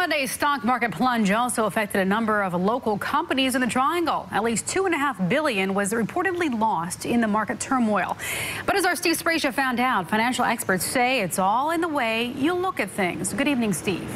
Monday's stock market plunge also affected a number of local companies in the Triangle. At least $2.5 billion was reportedly lost in the market turmoil. But as our Steve Spracia found out, financial experts say it's all in the way you look at things. Good evening, Steve.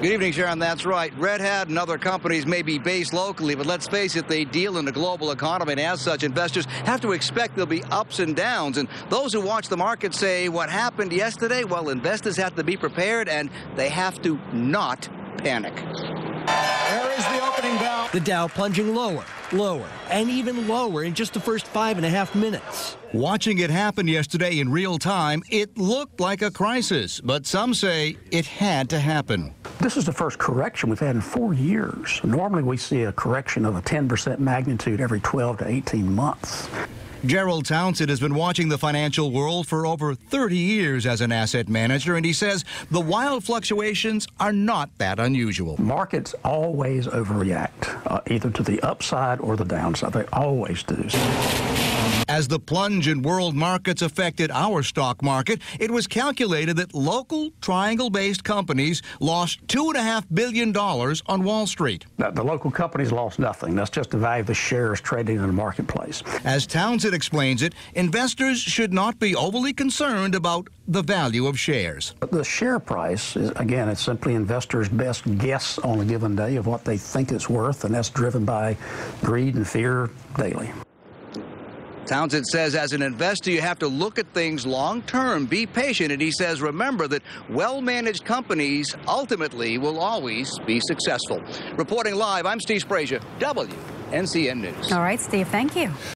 Good evening, Sharon. That's right. Red Hat and other companies may be based locally, but let's face it, they deal in the global economy, and as such, investors have to expect there'll be ups and downs. And those who watch the market say, what happened yesterday? Well, investors have to be prepared, and they have to not panic. There is the opening bell. The Dow plunging lower, lower, and even lower in just the first 5.5 minutes. Watching it happen yesterday in real time, it looked like a crisis, but some say it had to happen. This is the first correction we've had in 4 years. Normally we see a correction of a 10% magnitude every 12 to 18 months. Gerald Townsend has been watching the financial world for over 30 years as an asset manager, and he says the wild fluctuations are not that unusual. Markets always overreact, either to the upside or the downside. They always do. As the plunge in world markets affected our stock market, it was calculated that local Triangle-based companies lost $2.5 billion on Wall Street. Now, the local companies lost nothing. That's just the value of the shares trading in the marketplace. As Townsend explains it, investors should not be overly concerned about the value of shares. But the share price, is, again, it's simply investors' best guess on a given day of what they think it's worth, and that's driven by greed and fear daily. Townsend says as an investor, you have to look at things long term, be patient, and he says, remember that well-managed companies ultimately will always be successful. Reporting live, I'm Steve Spracia, WNCN News. All right, Steve, thank you.